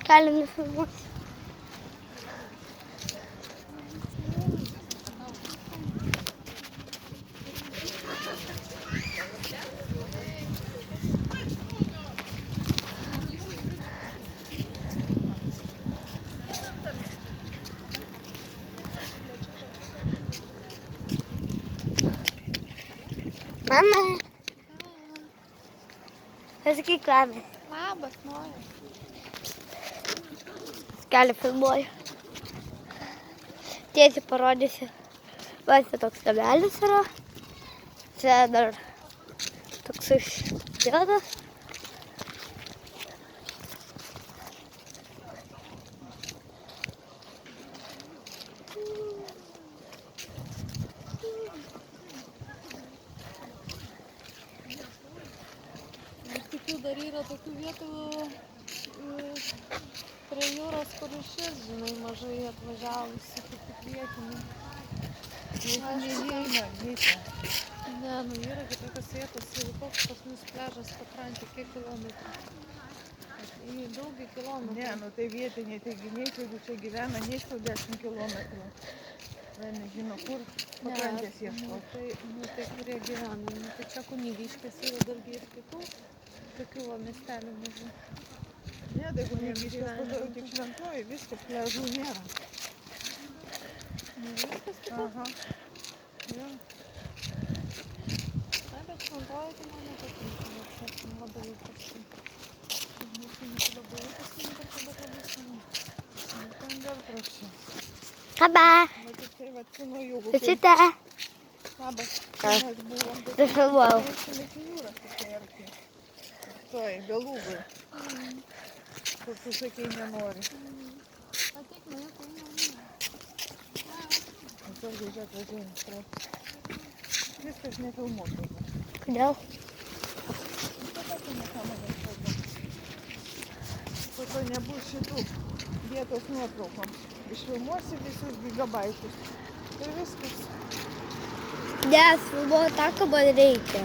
Galim nufilmuoti. Mama, pasakyk labas. Labas, noriu. Kelią filmuoju. Tiesiai parodysiu. Va, čia toks kabelis yra. Čia dar toks išdėdas. Iš tikrųjų dar yra tokių vietų prie jūros, kur išvis, žinai, mažai atvažiavusi, kaip tik vietiniai. Ne, nu yra kitokios vietos, ir koks pas mus pliažas pakrantė, kiek kilometrų? Daugi kilometrų. Ne, nu tai vietiniai teiginiai, jeigu čia gyvena, neįstų 10 kilometrų. Bet nežino, kur pakrantės ieškoti. Tai kurie gyvena, tai čia Kunigiškės yra dargi ir kitų, tokių va miestelių mažų. Ne, tai Kunigiškės tada tik šventoji, viskas, pliažų nėra. Viskas kitų? Aha. Ja. Na, bet šventoji tai man nepatinka, bet čia labai įprastai. Ten dar prašau. Aba, Va tik tai va čia nuo jūgų. susite. Labas, mes buvom. Nufilmuojau. Grįžtame iki jūros tokie arti. Toj, Belūgai. Kur tu sakei nenori. Ateik, nuėjau, Atsargiai čia atvažiuojam. Viskas nefilmuota. Kodėl? Po to nebus šitų vietos nuotraukom. Išfilmuosi visus gigabaitus. Ir viskas. Ne, filmuoju tą, ką man reikia.